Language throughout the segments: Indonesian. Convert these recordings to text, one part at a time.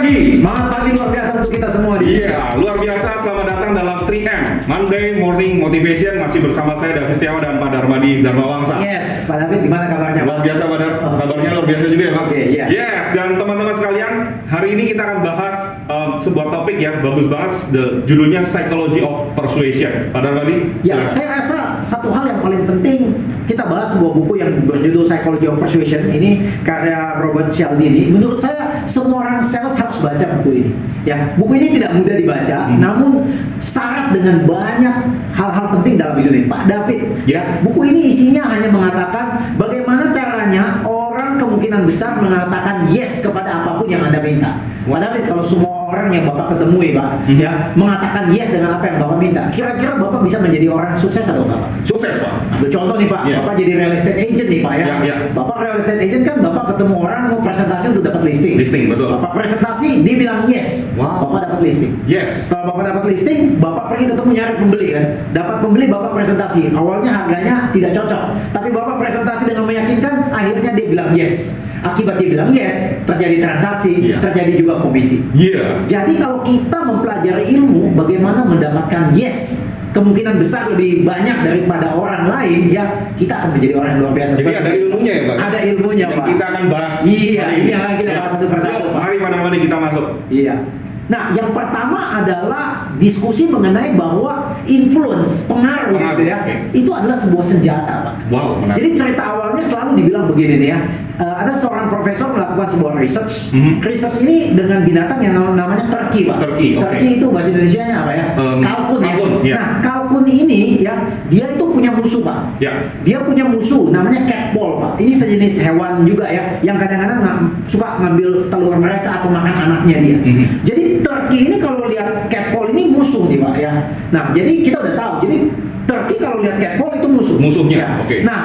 pagi. Semangat pagi luar biasa untuk kita semua di sini. Iya, luar biasa. Selamat datang dalam 3M Monday Morning Motivation. Masih bersama saya David Setiawan dan Pak Darmadi Dharmawangsa. Yes, Pak David gimana kabarnya? Luar biasa Pak Dar. Kabarnya luar biasa juga ya Pak. Oke, iya. Yes, dan teman-teman sekalian, hari ini kita akan bahas sebuah topik yang bagus banget. Judulnya Psychology of Persuasion. Pak Darmadi. Ya, silakan. saya rasa satu hal yang paling penting, kita bahas sebuah buku yang berjudul Psychology of Persuasion. Ini karya Robert Cialdini. Menurut saya semua orang sales harus baca buku ini. Ya, buku ini tidak mudah dibaca, namun syarat dengan banyak hal-hal penting dalam hidup ini. Pak David, Yes. buku ini isinya hanya mengatakan bagaimana caranya orang kemungkinan besar mengatakan yes kepada apapun yang Anda minta. Pak David, kalau semua orang yang Bapak ketemui Pak, ya mengatakan yes dengan apa yang Bapak minta, kira-kira Bapak bisa menjadi orang sukses atau enggak Pak? Sukses Pak. Ambil contoh nih Pak, Yes. Bapak jadi real estate agent nih Pak ya. Ya. Bapak real estate agent kan Bapak ketemu orang mau presentasi untuk dapat listing. Listing, betul. Bapak presentasi, dia bilang yes. Wow. Bapak dapat listing. Yes. Setelah Bapak dapat listing, Bapak pergi ketemu nyari pembeli kan. Dapat pembeli, Bapak presentasi. Awalnya harganya tidak cocok, tapi Bapak presentasi dengan meyakinkan, akhirnya dia bilang yes. Akibat dia bilang yes, terjadi transaksi, Iya. terjadi juga komisi. Iya. Jadi kalau kita mempelajari ilmu bagaimana mendapatkan yes, kemungkinan besar lebih banyak daripada orang lain, ya kita akan menjadi orang yang luar biasa. Jadi ada ilmunya ya Pak? Ada ilmunya yang Pak. kita akan bahas. Iya, hari ini yang akan kita Ya. bahas satu persatu, Yuk, Pak. Mari Pak Darmadi kita masuk. Iya. Nah, yang pertama adalah diskusi mengenai bahwa influence, pengaruh, gitu ya, oke. itu adalah sebuah senjata, Pak. Wow, menarik. Jadi cerita awalnya selalu dibilang begini nih ya. Ada seorang profesor melakukan sebuah research. Research ini dengan binatang yang namanya turkey, Pak. Turkey, oke. Turkey itu bahasa Indonesianya apa ya? Kalkun ya. kalkun, ya. Nah, kalkun ini ya, dia itu punya musuh, Pak. Ya. Dia punya musuh namanya catball, Pak. Ini sejenis hewan juga ya, yang kadang-kadang suka ngambil telur mereka atau makan anaknya dia. Jadi turkey ini kalau lihat catball ini musuh nih, Pak ya. Nah, jadi kita udah tahu. Jadi turkey kalau lihat catball itu musuh. Musuhnya, Ya. oke. Nah,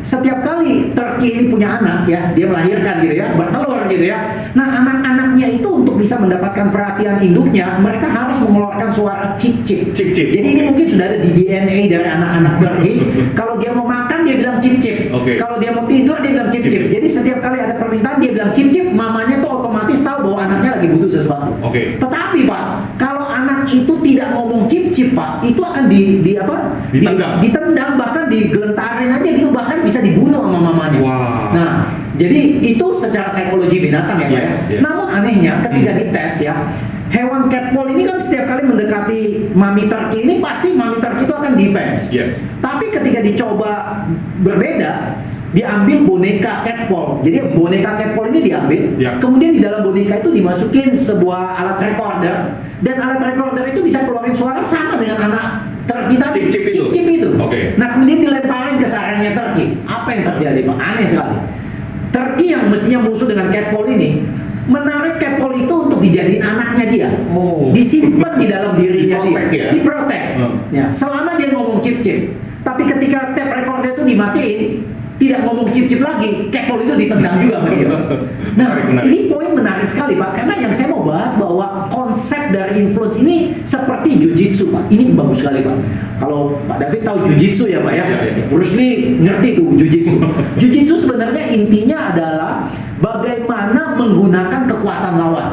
setiap kali turkey ini punya anak ya, dia melahirkan gitu ya, bertelur gitu ya. Nah, anak-anaknya itu untuk bisa mendapatkan perhatian induknya, mereka harus mengeluarkan suara cip-cip. Cip-cip, Jadi ini mungkin sudah ada di DNA dari anak-anak turkey. Kalau dia mau makan dia bilang cip-cip. Oke. Kalau dia mau tidur dia bilang cip-cip. Cip-cip. Jadi setiap kali ada permintaan dia bilang cip-cip, mamanya tuh otomatis tahu bahwa anaknya lagi butuh sesuatu. Oke. Tetapi Pak, kalau anak itu tidak ngomong cip-cip Pak, itu akan Ditendang. ditendang, bahkan digelentarin aja gitu, bahkan bisa dibunuh sama mamanya. Wah. Nah, jadi itu secara psikologi binatang ya Pak ya. Yes, yes. Namun anehnya ketika dites ya, hewan catball ini kan setiap kali mendekati mami turkey ini pasti mami turkey itu akan defense. Yes. Tapi ketika dicoba berbeda, diambil boneka catball. Jadi boneka catball ini diambil, Ya. kemudian di dalam boneka itu dimasukin sebuah alat recorder, dan alat recorder itu bisa keluarin suara sama dengan anak turkey tadi. Cip-cip itu? Cip-cip itu. Oke. Nah, kemudian dilemparin ke sarangnya turkey. Apa yang terjadi Pak? Aneh sekali. Turkey yang mestinya musuh dengan catball ini menarik catball itu untuk dijadiin anaknya dia. Oh. Disimpan di dalam dirinya Diprotek dia. ya? Diprotek. Ya, selama dia ngomong cip-cip. Tapi ketika tape recorder itu dimatiin, tidak ngomong cip-cip lagi, catball itu ditendang juga sama dia. Nah, Menarik. ini poin menarik sekali Pak, karena yang saya mau bahas bahwa konsep dari influence ini seperti jujitsu Pak. Ini bagus sekali Pak. Kalau Pak David tahu jujitsu ya Pak ya, Ya, ya. Bruce Lee ngerti tuh jujitsu. Jujitsu sebenarnya intinya adalah bagaimana menggunakan kekuatan lawan.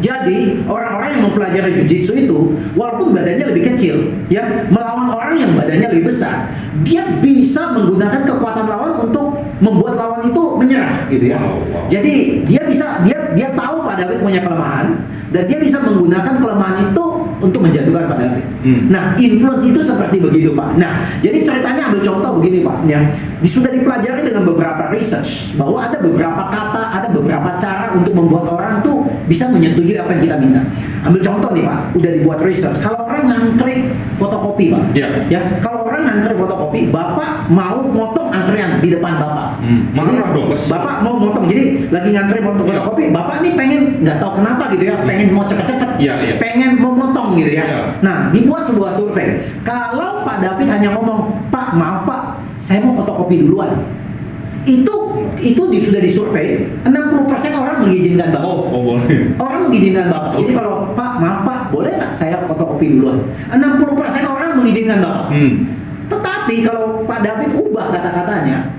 Jadi orang-orang yang mempelajari jujitsu itu, walaupun badannya lebih kecil, ya melawan orang yang badannya lebih besar, dia bisa menggunakan kekuatan lawan untuk membuat lawan itu menyerah, gitu ya. Wow. Jadi dia tahu Pak David punya kelemahan, dan dia bisa menggunakan kelemahan itu untuk menjatuhkan Pak David. Nah, influence itu seperti begitu Pak. Nah, jadi ceritanya ambil contoh begini Pak, ya sudah dipelajari dengan beberapa research bahwa ada beberapa kata, ada beberapa cara untuk membuat orang tuh bisa menyetujui apa yang kita minta. Ambil contoh nih Pak, udah dibuat research. Kalau orang ngantri fotokopi Pak, Ya. kalau orang ngantri fotokopi, Bapak mau motong antrian di depan Bapak. Marah dong, kesel. Bapak mau motong, jadi lagi ngantri motong Ya. fotokopi, Bapak nih pengen nggak tahu kenapa gitu ya, pengen mau cepet-cepet, Ya. pengen mau motong gitu ya. Ya. Nah, dibuat sebuah survei. Kalau Pak David hanya ngomong, Pak maaf Pak, saya mau fotokopi duluan. Itu sudah disurvei, 60% orang mengizinkan Bapak. Oh boleh. Orang mengizinkan Bapak. Jadi kalau Pak, maaf Pak, boleh nggak saya fotokopi duluan? 60% orang mengizinkan Bapak. Tetapi kalau Pak David ubah kata-katanya,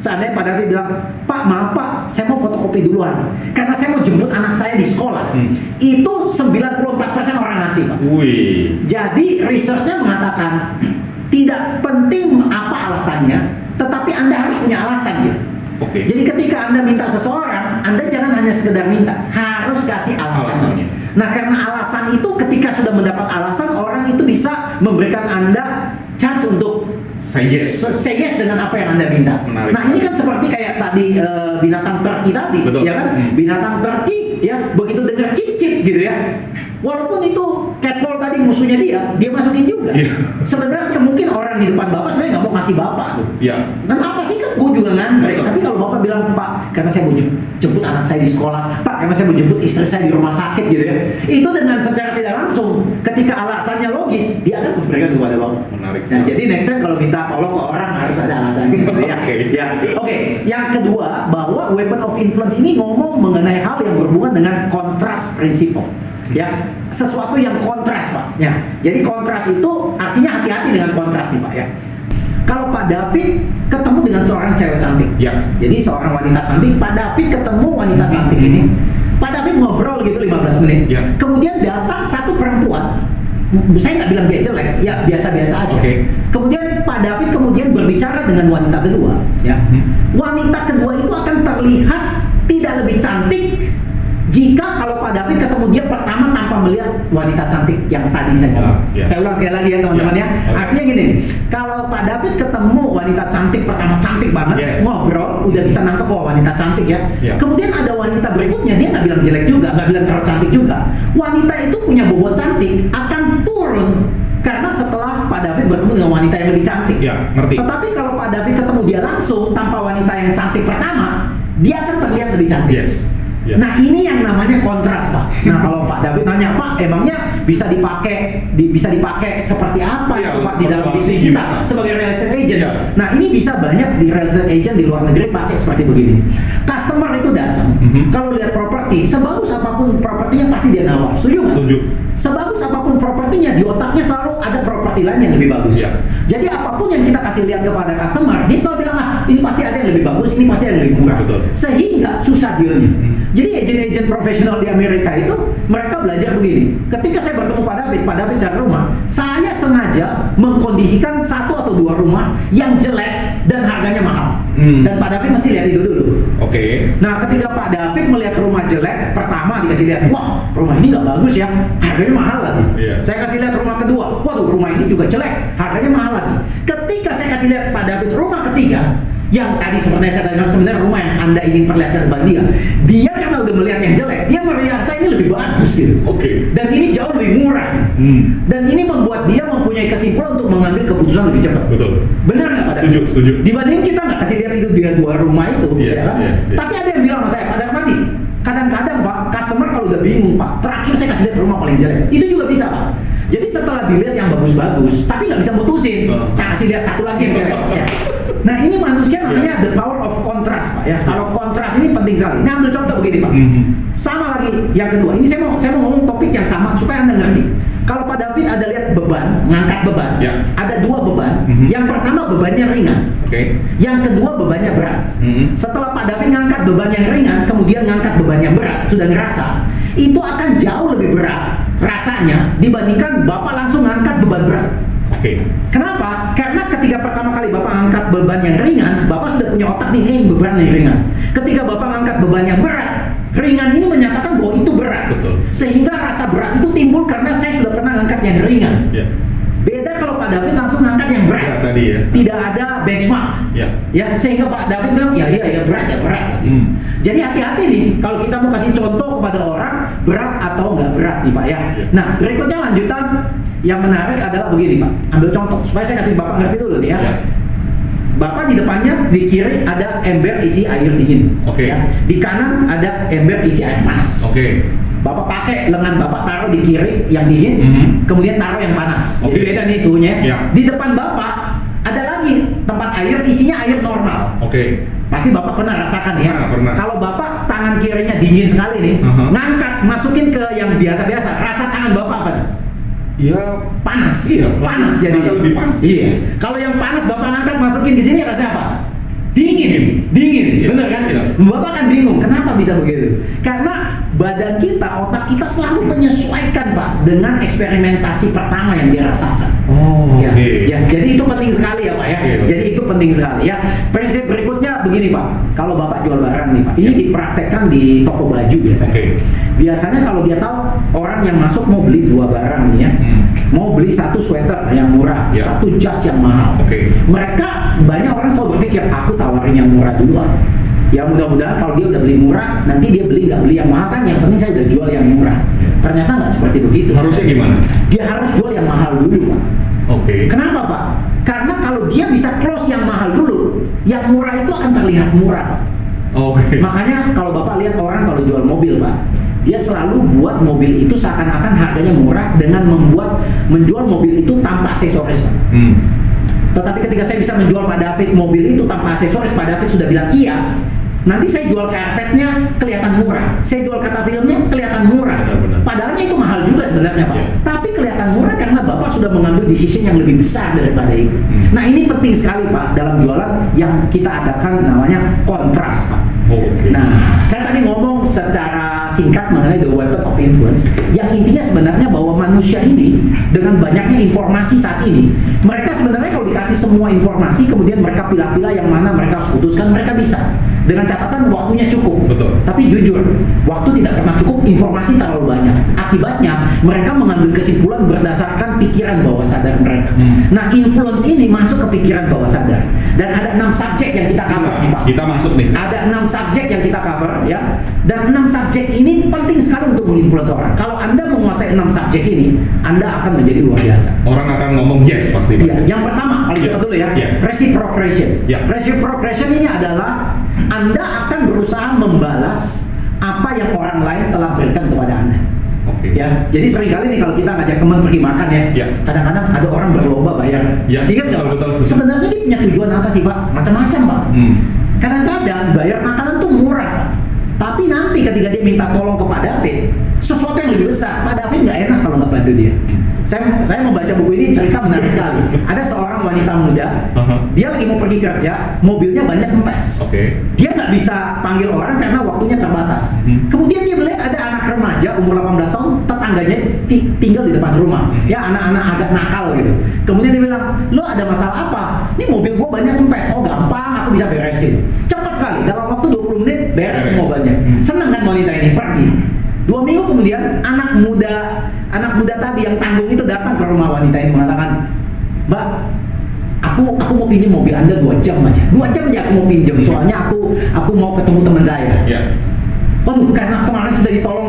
seandainya Pak David bilang, Pak maaf Pak, saya mau fotokopi duluan karena saya mau jemput anak saya di sekolah. Itu 94% orang ngasih Pak. Wih. Jadi researchnya mengatakan tidak penting apa alasannya, tetapi Anda harus punya alasan ya. Oke. Jadi ketika Anda minta seseorang, Anda jangan hanya sekedar minta, harus kasih alasannya. Nah, karena alasan itu ketika sudah mendapat alasan, orang itu bisa memberikan Anda chance untuk Say yes. say yes dengan apa yang Anda minta. Menarik. Nah, ini kan seperti kayak tadi binatang turkey tadi, Betul. ya kan? Binatang turkey ya begitu dengar cip-cip gitu ya. Walaupun itu catcall tadi musuhnya dia masukin juga. Iya. Sebenarnya mungkin orang di depan Bapak sebenarnya nggak mau ngasih Bapak tuh. Iya. Dan apa sih kan gue juga ngantri. Betul. Tapi kalau Bapak bilang, Pak, karena saya mau jemput anak saya di sekolah, Pak, karena saya mau jemput istri saya di rumah sakit gitu ya. Itu dengan secara tidak langsung, ketika alasannya logis, dia akan memberikan kepada Bapak. Menarik. Nah, jadi next time kalau minta tolong ke orang harus ada alasannya. Gitu ya. Oke. Ya. Oke. Yang kedua, bahwa weapon of influence ini ngomong mengenai hal yang berhubungan dengan kontras principle. Ya, sesuatu yang kontras Pak. Ya, jadi kontras itu artinya hati-hati dengan kontras nih Pak ya. Kalau Pak David ketemu dengan seorang cewek cantik, Ya. jadi seorang wanita cantik, Pak David ketemu wanita cantik ini, Pak David ngobrol gitu 15 menit. Ya. Kemudian datang satu perempuan, saya nggak bilang dia jelek, ya biasa-biasa aja. Oke. Kemudian Pak David kemudian berbicara dengan wanita kedua, ya. Wanita kedua itu akan terlihat tidak lebih cantik jika kalau Pak David ketemu dia pertama tanpa melihat wanita cantik yang tadi saya bilang. Ya. Saya ulang sekali lagi ya teman-teman ya. Oke. Artinya gini, kalau Pak David ketemu wanita cantik pertama cantik banget, Yes. ngobrol, udah bisa nangkep wah wanita cantik ya. Ya. Kemudian ada wanita berikutnya, dia nggak bilang jelek juga, nggak bilang terlalu cantik juga. Wanita itu punya bobot cantik akan turun karena setelah Pak David bertemu dengan wanita yang lebih cantik. Ya, ngerti. Tetapi kalau Pak David ketemu dia langsung tanpa wanita yang cantik pertama, dia akan terlihat lebih cantik. Yes. Ya. Nah ini yang namanya kontras Pak. Nah kalau Pak David nanya, Pak emangnya bisa dipakai seperti apa Ya, itu Pak di dalam persuasi bisnis kita gimana? sebagai real estate agent? Ya. Nah ini bisa banyak di real estate agent di luar negeri pakai seperti begini. Customer itu datang, kalau lihat properti, sebagus apapun propertinya pasti dia nawar. Setuju nggak? Setuju. Sebagus apapun propertinya, di otaknya selalu ada properti lain yang lebih bagus. Ya. Jadi apapun yang kita kasih lihat kepada customer, dia selalu bilang, ah ini pasti ada yang lebih bagus, ini pasti ada yang lebih murah. Betul. Sehingga susah dealnya. Jadi agen-agen profesional di Amerika itu, mereka belajar begini. Ketika saya bertemu Pak David cari rumah, saya sengaja mengkondisikan 1 atau 2 rumah yang jelek dan harganya mahal. Dan Pak David mesti lihat itu dulu. Oke. Nah, ketika Pak David melihat rumah jelek, pertama dikasih lihat, wah, rumah ini nggak bagus ya, harganya mahal lagi. Iya. Saya kasih lihat rumah kedua, waduh, rumah ini juga jelek, harganya mahal lagi. Ketika saya kasih lihat Pak David rumah ketiga, yang tadi sebenarnya saya tanya sebenarnya rumah yang Anda ingin perlihatkan kepada dia karena udah melihat yang jelek, dia merasa ini lebih bagus gitu. Oke. Dan ini jauh lebih murah. Dan ini membuat dia mempunyai kesimpulan untuk mengambil keputusan lebih cepat. Betul. Benar nggak Pak David? Setuju, setuju. Dibanding kita nggak kasih lihat itu dia 2 rumah itu, Yes, ya kan? yes, yes. Tapi ada yang bilang sama saya, Pak Darmadi, kadang-kadang Pak, customer kalau udah bingung Pak, terakhir saya kasih lihat rumah paling jelek. Itu juga bisa Pak. Jadi setelah dilihat yang bagus-bagus, tapi nggak bisa mutusin, tak kasih lihat satu lagi yang jelek. Ya. Nah ini manusia namanya the power of contrast Pak. Ya. Kalau kontras ini penting sekali. Ini ambil contoh begini Pak. Sama lagi yang kedua. Ini saya mau ngomong topik yang sama supaya Anda ngerti. Kalau Pak David ada lihat beban, ngangkat beban, Ya. ada 2 beban. Yang pertama bebannya ringan. Oke. Yang kedua bebannya berat. Setelah Pak David ngangkat beban yang ringan, kemudian ngangkat beban yang berat, sudah ngerasa, itu akan jauh lebih berat rasanya dibandingkan Bapak langsung ngangkat beban berat. Oke. Kenapa? Karena ketika pertama kali Bapak ngangkat beban yang ringan, Bapak sudah punya otak nih, beban yang ringan. Ketika Bapak ngangkat beban yang berat, ringan ini menyatakan bahwa itu berat. Betul. Sehingga rasa berat itu timbul karena saya sudah pernah ngangkat yang ringan. Ya. Beda kalau Pak David langsung ngangkat yang berat. Berat tadi ya. Tidak ada benchmark. Ya. Ya, sehingga Pak David bilang, ya berat. Jadi hati-hati nih, kalau kita mau kasih contoh kepada orang, berat atau nggak berat nih Pak ya. Ya. Nah, berikutnya lanjutan yang menarik adalah begini Pak. Ambil contoh, supaya saya kasih Bapak ngerti dulu nih ya. Ya. Bapak di depannya, di kiri ada ember isi air dingin. Oke. Ya. Di kanan ada ember isi air panas. Oke. Bapak pakai lengan Bapak taruh di kiri yang dingin, kemudian taruh yang panas. Oke. Jadi beda nih suhunya. Ya. Di depan Bapak ada lagi tempat air, isinya air normal. Oke. Pasti Bapak pernah rasakan ya. Pernah. Kalau Bapak tangan kirinya dingin sekali nih, ngangkat, masukin ke yang biasa-biasa, rasa tangan Bapak apa nih? Ya. Panas. Iya. Panas jadi. Rasa lebih panas. Iya. Kalau yang panas Bapak ngangkat, masukin di sini rasanya apa? dingin, Iya. bener kan? Iya. Bapak kan bingung, kenapa bisa begitu? Karena badan kita, otak kita selalu menyesuaikan Pak dengan eksperimentasi pertama yang dia rasakan. Oh, Ya, oke. ya, jadi itu penting sekali ya Pak ya. Oke. Jadi itu penting sekali ya. Prinsip berikutnya begini Pak, kalau Bapak jual barang nih Pak, ini dipraktekkan di toko baju biasanya. Oke. Biasanya kalau dia tahu orang yang masuk mau beli 2 barang nih ya, mau beli 1 sweater yang murah, Ya. 1 jas yang mahal. Oke. Mereka banyak orang selalu berpikir aku tawarin yang murah dulu ah. Ya mudah-mudahan kalau dia udah beli murah, nanti dia nggak beli yang mahal kan, yang penting saya udah jual yang murah. Ternyata nggak seperti begitu. Harusnya gimana? Dia harus jual yang mahal dulu Pak. Oke. Kenapa Pak? Karena kalau dia bisa close yang mahal dulu, yang murah itu akan terlihat murah Pak. Oke. Makanya kalau Bapak lihat orang kalau jual mobil Pak, dia selalu buat mobil itu seakan-akan harganya murah dengan menjual mobil itu tanpa aksesoris Pak. Tetapi ketika saya bisa menjual Pak David mobil itu tanpa aksesoris, Pak David sudah bilang iya. Nanti saya jual karpetnya kelihatan murah, saya jual kaca filmnya kelihatan murah. Benar-benar. Padahalnya itu mahal juga sebenarnya Pak. Iya. Tapi kelihatan murah karena Bapak sudah mengambil decision yang lebih besar daripada itu. Nah ini penting sekali Pak dalam jualan yang kita adakan namanya kontras Pak. Oke. Nah, saya tadi ngomong secara singkat mengenai the weapon of influence, yang intinya sebenarnya bahwa manusia ini dengan banyaknya informasi saat ini, mereka sebenarnya kalau dikasih semua informasi, kemudian mereka pilah-pilah yang mana mereka harus putuskan, mereka bisa. Dengan catatan waktunya cukup. Betul. Tapi jujur, waktu tidak pernah cukup, informasi terlalu banyak. Akibatnya, mereka mengambil kesimpulan berdasarkan pikiran bawah sadar mereka. Nah, influence ini masuk ke pikiran bawah sadar. Dan ada 6 subjek yang kita cover nih Pak. Kita masuk nih. Ada 6 subjek yang kita cover ya. Dan 6 subjek ini penting sekali untuk menginfluence orang. Kalau Anda menguasai 6 subjek ini, Anda akan menjadi luar biasa. Orang akan ngomong yes pasti. Pak. Iya, yang pertama, paling cepat dulu ya. Yes. Reciprocation. Ya. Reciprocation ini adalah Anda akan berusaha membalas apa yang orang lain telah berikan kepada Anda. Oke. Ya, jadi seringkali nih kalau kita ngajak teman pergi makan ya, Ya. kadang-kadang ada orang berlomba bayar. Ya, Masih ingat nggak, Pak? betul. Sebenarnya dia punya tujuan apa sih Pak? Macam-macam Pak. Kadang-kadang bayar makanan tuh murah, tapi nanti ketika dia minta tolong ke Pak David, sesuatu yang lebih besar, Pak David nggak enak kalau nggak bantu dia. Saya membaca buku ini, cerita menarik sekali. Ada seorang wanita muda, dia lagi mau pergi kerja, mobilnya banyak kempes. Oke. Dia nggak bisa panggil orang karena waktunya terbatas. Kemudian dia melihat ada anak remaja umur 18 tahun, tetangganya tinggal di depan rumah. Ya anak-anak agak nakal gitu. Kemudian dia bilang, lo ada masalah apa? Ini mobil gua banyak kempes. Oh gampang, aku bisa beresin. Cepat sekali, dalam waktu 20 menit beres semua banyak. Senang kan wanita ini, pergi. 2 minggu kemudian anak muda tadi yang tanggung itu datang ke rumah wanita ini mengatakan, Mbak, aku mau pinjam mobil Anda 2 jam aja. 2 jam aja aku mau pinjam, soalnya aku mau ketemu teman saya. Ya. Waduh, karena kemarin sudah ditolong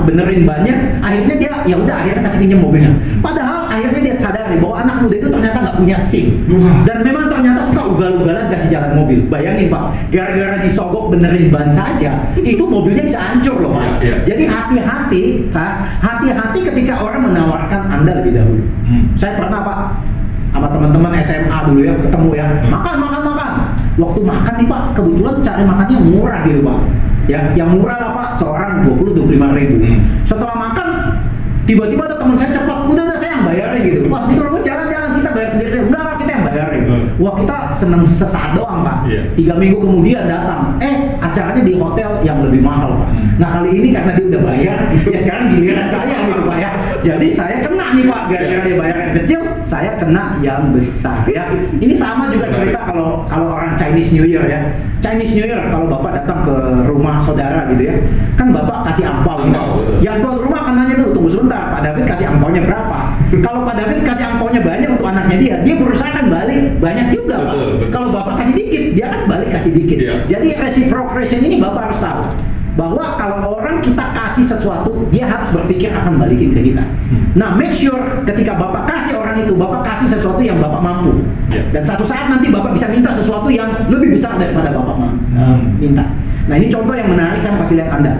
benerin banyak, akhirnya dia ya udah akhirnya kasih pinjam mobilnya. Padahal akhirnya dia sadari bahwa anak muda itu ternyata nggak punya SIM dan memang ternyata suka ugal-ugalan kasih jalan mobil. Bayangin Pak, gara-gara disogok benerin ban saja, itu mobilnya bisa hancur loh Pak. Iya. Jadi hati-hati ketika orang menawarkan Anda lebih dahulu. Saya pernah Pak sama teman-teman SMA dulu ya ketemu ya, makan. Waktu makan nih Pak, kebetulan cari makannya murah gitu Pak. Ya, yang murah lah Pak, seorang 20-25 ribu. Setelah makan, tiba-tiba ada teman saya cepat, udah saya yang bayarin gitu. Wah, gitu loh, jangan kita bayar sendiri. Enggak, kita yang bayarin. Wah, kita seneng sesaat doang Pak. Iya. 3 minggu kemudian datang, acaranya di hotel yang lebih mahal Pak. Nah kali ini karena dia udah bayar, ya sekarang giliran saya gitu Pak ya. Jadi saya kena nih Pak, gara-gara dia bayar yang kecil, saya kena yang besar ya. Ini sama juga cerita kalau orang Chinese New Year ya. Chinese New Year kalau Bapak datang ke rumah saudara gitu ya, kan Bapak kasih angpau gitu. Betul. Yang tuan rumah akan nanya dulu, tunggu sebentar, Pak David kasih angpaunya berapa? Kalau Pak David kasih angpaunya banyak untuk anaknya dia berusaha kan balik banyak juga Pak. Betul. Kalau Bapak kasih dikit, dia kan balik kasih dikit. Iya. Jadi reciprocation ini Bapak harus tahu bahwa kalau orang kita kasih sesuatu, dia harus berpikir akan balikin ke kita. Nah, make sure ketika Bapak kasih orang itu, Bapak kasih sesuatu yang Bapak mampu. Yeah. Dan satu saat nanti Bapak bisa minta sesuatu yang lebih besar daripada Bapak minta. Nah, ini contoh yang menarik, saya mau kasih lihat Anda.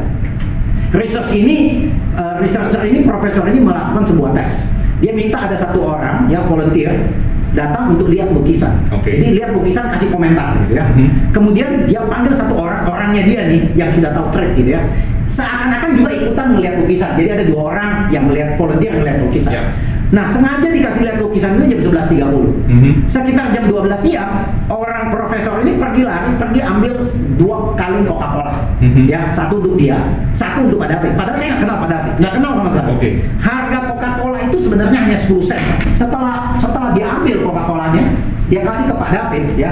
Researcher ini, profesor ini melakukan sebuah tes. Dia minta ada satu orang, ya volunteer, datang untuk lihat lukisan. Oke. Jadi lihat lukisan, kasih komentar gitu ya. Kemudian dia panggil satu orangnya dia nih yang sudah tahu trik gitu ya. Seakan-akan juga ikutan melihat lukisan. Jadi ada 2 orang yang melihat volunteer yang melihat lukisan. Ya. Nah, sengaja dikasih lihat lukisan itu jam 11.30. Sekitar jam 12 siang, orang profesor ini pergi ambil 2 kaleng Coca-Cola. Ya, satu untuk dia, satu untuk Pak David. Padahal saya nggak kenal Pak David, nggak kenal sama sekali. Oke. Harga Coca-Cola itu sebenarnya hanya 10 sen. Setelah dia ambil Coca-Colanya, dia kasih ke Pak David, ya.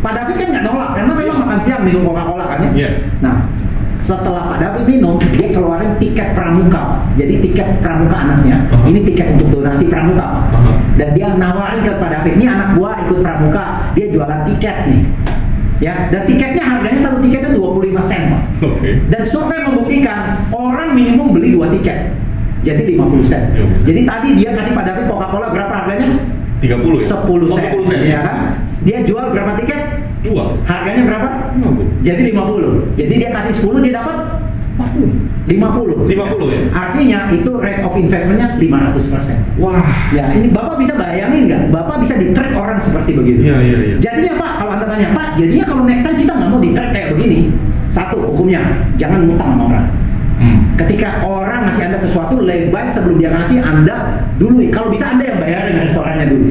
Pak David kan nggak nolak karena memang makan siang minum Coca-Cola kan ya. Yes. Nah, setelah Pak David minum, dia keluarin tiket pramuka. Jadi tiket pramuka anaknya, ini tiket untuk donasi pramuka. Dan dia nawarin ke Pak David, ini anak gua ikut pramuka, dia jualan tiket nih. Ya, dan tiketnya harganya satu tiket itu 25 sen, Pak. Dan survei membuktikan orang minimum beli 2 tiket. Jadi 50 sen. Jadi tadi dia kasih Pak David Coca-Cola berapa harganya? 30 ya? 10 sen. 10 sen. Ya kan? Dia jual berapa tiket? 2. Harganya berapa? 50. Jadi 50. Jadi dia kasih 10, dia dapat 50. 50 ya? Artinya itu rate of investmentnya 500%. Wah. Ya, ini Bapak bisa bayangin nggak? Bapak bisa di-track orang seperti begitu. Iya. Jadinya Pak, kalau Anda tanya, Pak, jadinya kalau next time kita nggak mau di-track kayak begini. Satu, hukumnya, jangan ngutang sama orang. Ketika orang ngasih Anda sesuatu, lebih baik sebelum dia ngasih Anda dulu. Kalau bisa Anda yang bayarin restorannya dulu.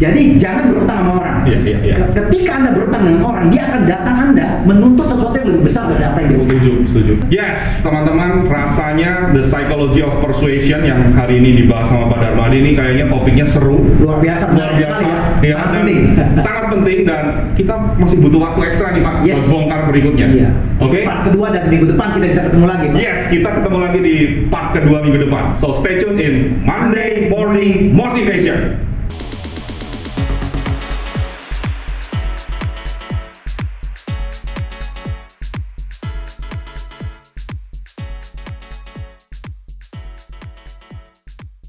Jadi jangan berutang sama orang. Iya. Ketika Anda berutang dengan orang, dia akan datang Anda menuntut sesuatu yang lebih besar dari apa yang dia butuh. Setuju. Yes, teman-teman, rasanya The Psychology of Persuasion yang hari ini dibahas sama Pak Darmadi ini kayaknya topiknya seru. Luar biasa sekali ya. Ya, Sangat dan penting. sangat penting dan kita masih butuh waktu ekstra nih Pak Yes. buat bongkar berikutnya. Iya. Oke? Part kedua dan minggu depan kita bisa ketemu lagi, Pak. Yes, kita ketemu lagi di part kedua minggu depan. So stay tune in Monday Morning Motivation.